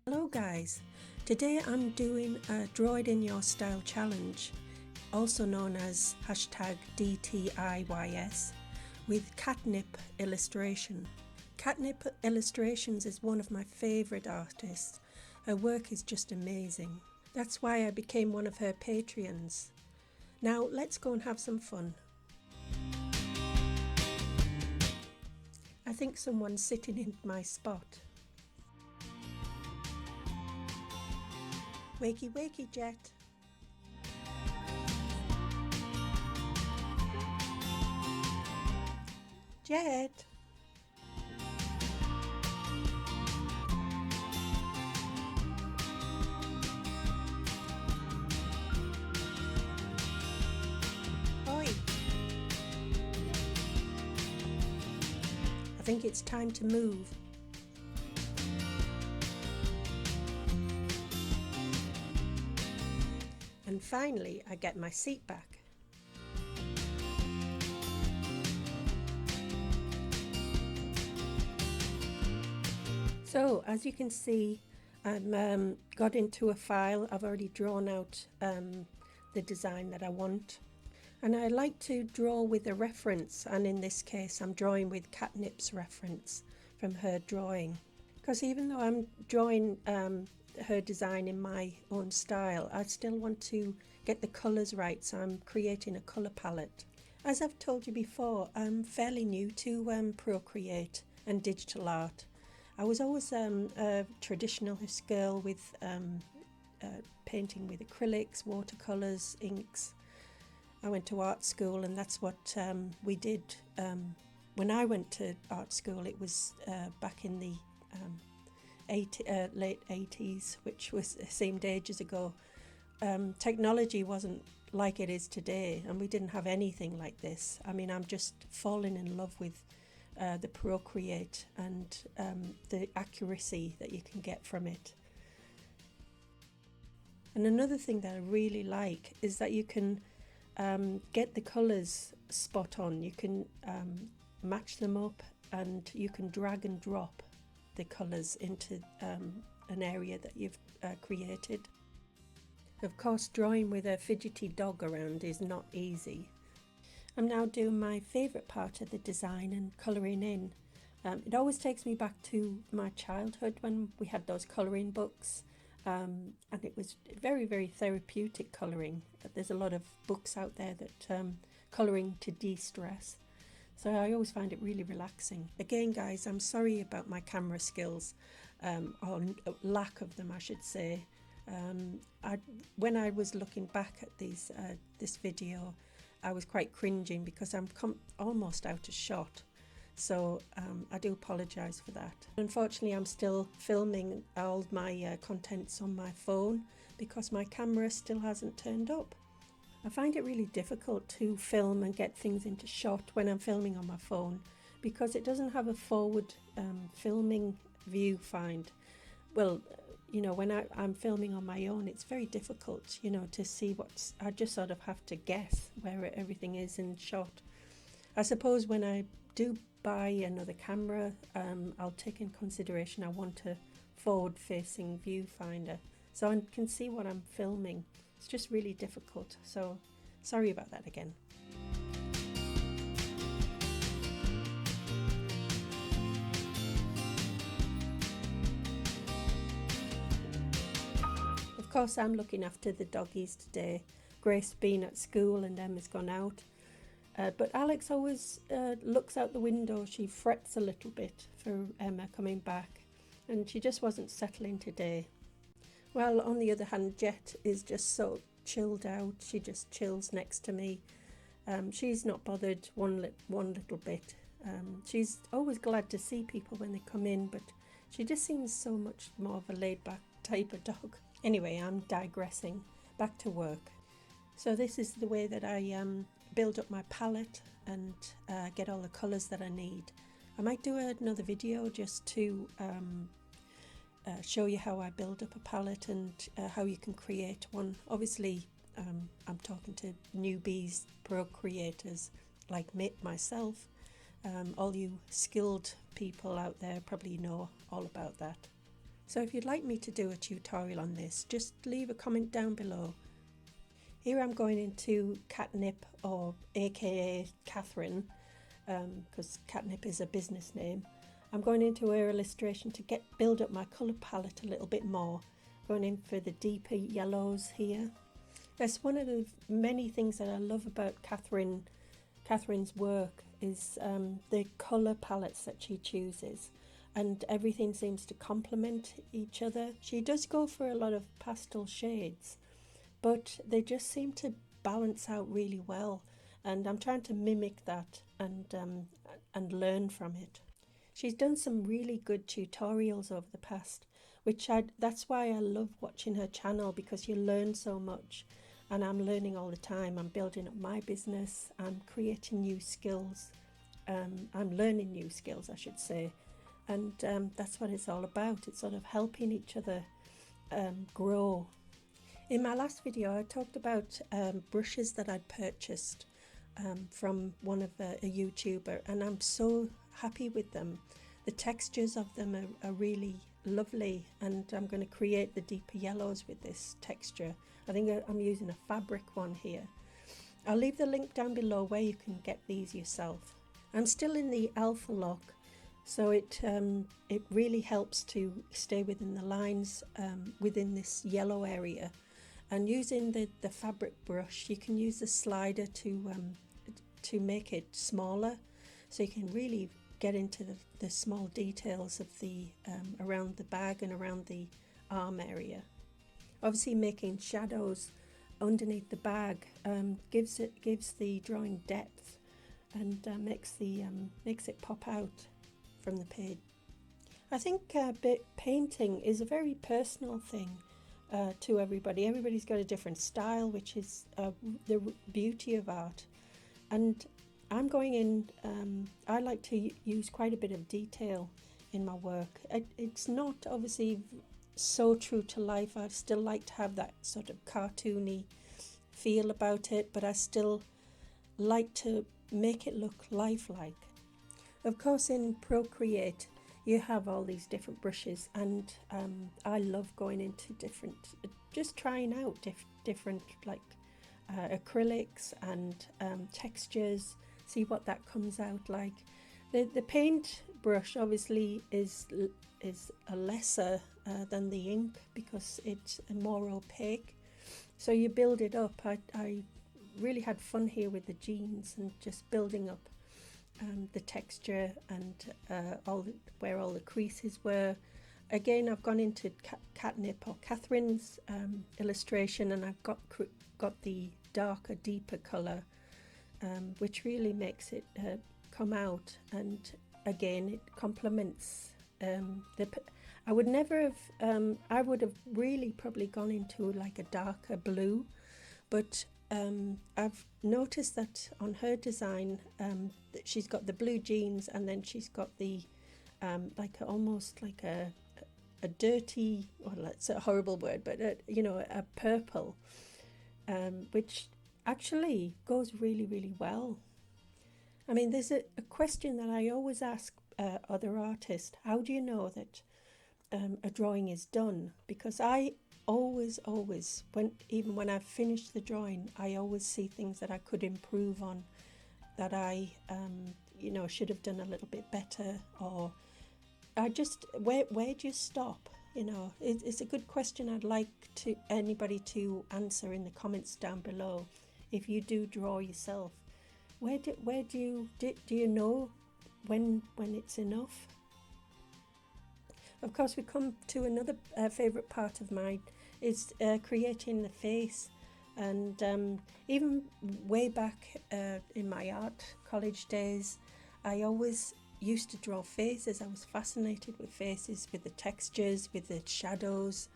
Hello guys, today I'm doing a Draw It In Your Style challenge, also known as hashtag DTIYS, with Katnipp Illustration. Katnipp Illustrations is one of my favourite artists. Her work is just amazing. That's why I became one of her Patreons. Now let's go and have some fun. I think someone's sitting in my spot. Wakey wakey Jet. Jet. Oi. I think it's time to move. And finally, I get my seat back. So, as you can see, I'm got into a file. I've already drawn out the design that I want. And I like to draw with a reference, and in this case I'm drawing with Katnipp's reference from her drawing. Because even though I'm drawing her design in my own style, I still want to get the colours right, so I'm creating a colour palette. As I've told you before, I'm fairly new to Procreate and digital art. I was always a traditionalist girl with painting with acrylics, watercolours, inks. I went to art school, and that's what we did. When I went to art school, it was back in the late 80s, which seemed ages ago. Technology wasn't like it is today, and we didn't have anything like this. I mean, I'm just falling in love with the Procreate and the accuracy that you can get from it. And another thing that I really like is that you can get the colours spot on. You can match them up, and you can drag and drop the colours into an area that you've created. Of course, drawing with a fidgety dog around is not easy. I'm now doing my favourite part of the design and colouring in. It always takes me back to my childhood when we had those colouring books, and it was very, very therapeutic colouring. There's a lot of books out there that colouring to de-stress. So I always find it really relaxing. Again, guys, I'm sorry about my camera skills, or lack of them, I should say. When I was looking back at this video, I was quite cringing because I'm almost out of shot. So I do apologise for that. Unfortunately, I'm still filming all my contents on my phone because my camera still hasn't turned up. I find it really difficult to film and get things into shot when I'm filming on my phone because it doesn't have a forward filming viewfind. Well, you know, when I'm filming on my own, it's very difficult, you know, to see I just sort of have to guess where everything is in shot. I suppose when I do buy another camera, I'll take in consideration I want a forward-facing viewfinder so I can see what I'm filming. It's just really difficult, so sorry about that again. Of course, I'm looking after the doggies today. Grace been at school and Emma's gone out. But Alex always looks out the window. She frets a little bit for Emma coming back, and she just wasn't settling today. Well, on the other hand, Jet is just so chilled out. She just chills next to me. She's not bothered one little bit. She's always glad to see people when they come in, but she just seems so much more of a laid-back type of dog. Anyway, I'm digressing. Back to work. So this is the way that I build up my palette and get all the colours that I need. I might do another video just to show you how I build up a palette and how you can create one. Obviously, I'm talking to newbies, Procreators like myself. All you skilled people out there probably know all about that. So if you'd like me to do a tutorial on this, just leave a comment down below. Here I'm going into Katnipp, or aka Catherine, because Katnipp is a business name. I'm going into her illustration to build up my colour palette a little bit more, going in for the deeper yellows here. That's one of the many things that I love about Catherine's work is the colour palettes that she chooses, and everything seems to complement each other. She does go for a lot of pastel shades, but they just seem to balance out really well, and I'm trying to mimic that and learn from it. She's done some really good tutorials over the past, that's why I love watching her channel, because you learn so much, and I'm learning all the time. I'm building up my business, I'm creating new skills, I'm learning new skills, I should say, and that's what it's all about. It's sort of helping each other grow. In my last video I talked about brushes that I'd purchased from one of a YouTuber, and I'm so happy with them. The textures of them are really lovely, and I'm going to create the deeper yellows with this texture. I think I'm using a fabric one here. I'll leave the link down below where you can get these yourself. I'm still in the alpha lock, so it really helps to stay within the lines within this yellow area. And using the fabric brush, you can use the slider to make it smaller, so you can really get into the small details of the around the bag and around the arm area. Obviously making shadows underneath the bag gives the drawing depth, and makes it pop out from the page. I think painting is a very personal thing to everybody. Everybody's got a different style, which is the beauty of art. And I'm going in, I like to use quite a bit of detail in my work. It's not obviously so true to life. I still like to have that sort of cartoony feel about it, but I still like to make it look lifelike. Of course, in Procreate you have all these different brushes, and I love going into just trying out different like acrylics and textures, see what that comes out like. The paint brush obviously is a lesser than the ink, because it's more opaque, so you build it up. I really had fun here with the jeans and just building up the texture and where all the creases were. Again, I've gone into Katnipp or Catherine's illustration, and I've got the darker, deeper colour, which really makes it come out. And again, it complements I would never have I would have really probably gone into like a darker blue, but I've noticed that on her design that she's got the blue jeans, and then she's got the almost like a dirty, well, it's a horrible word, but a purple, which actually goes really, really well. I mean, there's a question that I always ask other artists: how do you know that a drawing is done? Because I always, even when I've finished the drawing, I always see things that I could improve on, that I should have done a little bit better, or I just, where do you stop? It's a good question. I'd like anybody to answer in the comments down below. If you do draw yourself, where do you know when it's enough? Of course, we come to another favourite part of mine, is creating the face. And even way back in my art college days, I always used to draw faces. I was fascinated with faces, with the textures, with the shadows,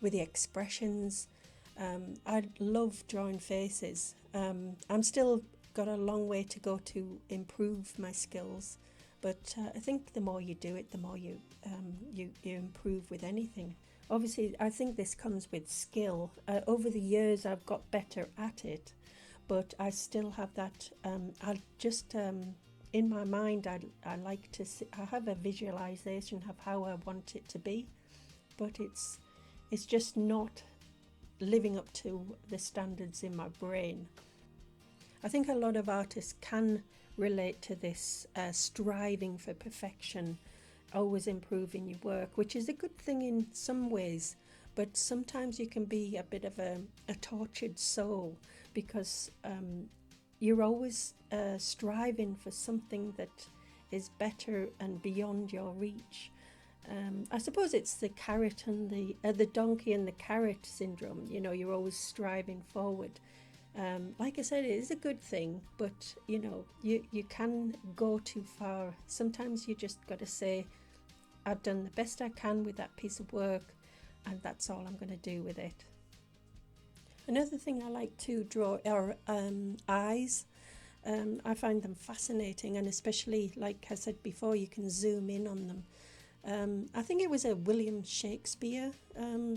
with the expressions. I love drawing faces. I'm still got a long way to go to improve my skills, but I think the more you do it, the more you improve with anything. Obviously, I think this comes with skill. Over the years, I've got better at it, but I still have that. I just in my mind, I like to see, I have a visualization of how I want it to be, but it's just not living up to the standards in my brain. I think a lot of artists can relate to this striving for perfection, always improving your work, which is a good thing in some ways, but sometimes you can be a bit of a tortured soul, because you're always striving for something that is better and beyond your reach. I suppose it's the carrot and the donkey and the carrot syndrome. You know, you're always striving forward. Like I said, it is a good thing, but you know, you can go too far. Sometimes you just got to say, I've done the best I can with that piece of work, and that's all I'm going to do with it. Another thing I like to draw are eyes. I find them fascinating, and especially, like I said before, you can zoom in on them. I think it was a William Shakespeare,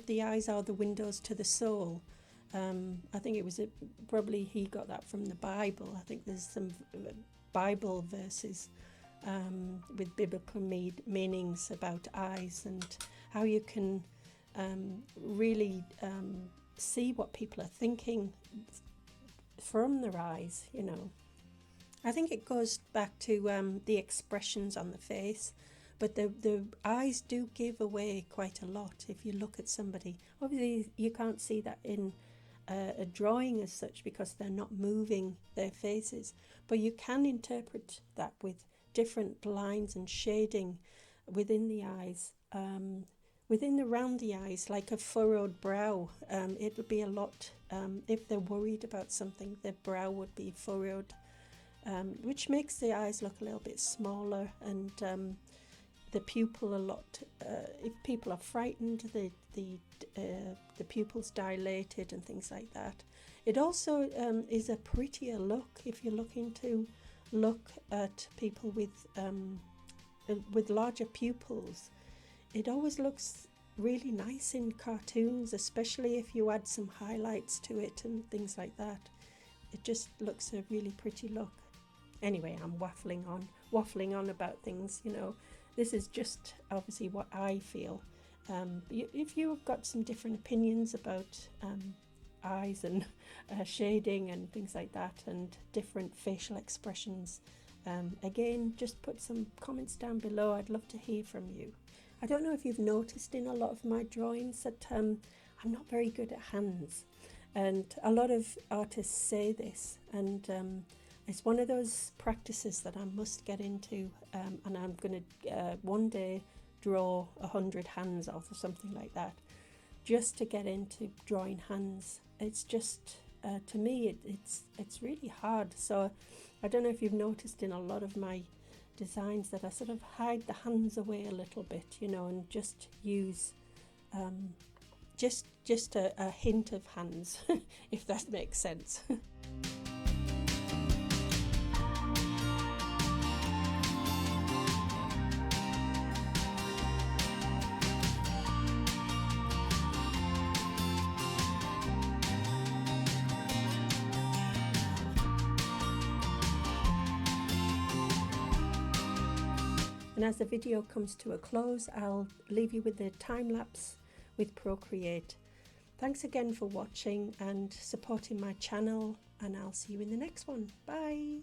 The Eyes Are the Windows to the Soul. I think it was probably he got that from the Bible. I think there's some Bible verses with biblical meanings about eyes, and how you can really see what people are thinking from their eyes, you know. I think it goes back to the expressions on the face, but the eyes do give away quite a lot if you look at somebody. Obviously, you can't see that in a drawing as such, because they're not moving their faces, but you can interpret that with different lines and shading within the eyes. Within around the eyes, like a furrowed brow, it would be a lot, if they're worried about something, their brow would be furrowed, which makes the eyes look a little bit smaller, and the pupil a lot, if people are frightened, the pupils dilated and things like that. It also is a prettier look if you're looking to look at people with larger pupils. It always looks really nice in cartoons, especially if you add some highlights to it and things like that. It just looks a really pretty look. Anyway, I'm waffling on about things, you know. This is just obviously what I feel. If you've got some different opinions about eyes and shading and things like that, and different facial expressions, again, just put some comments down below. I'd love to hear from you. I don't know if you've noticed in a lot of my drawings that I'm not very good at hands, and a lot of artists say this, and it's one of those practices that I must get into, and I'm going to one day draw 100 hands off or something like that, just to get into drawing hands. It's just to me it's really hard. So I don't know if you've noticed in a lot of my designs that I sort of hide the hands away a little bit, you know, and just use just a hint of hands, if that makes sense. And as the video comes to a close, I'll leave you with the time lapse with Procreate. Thanks again for watching and supporting my channel, and I'll see you in the next one. Bye!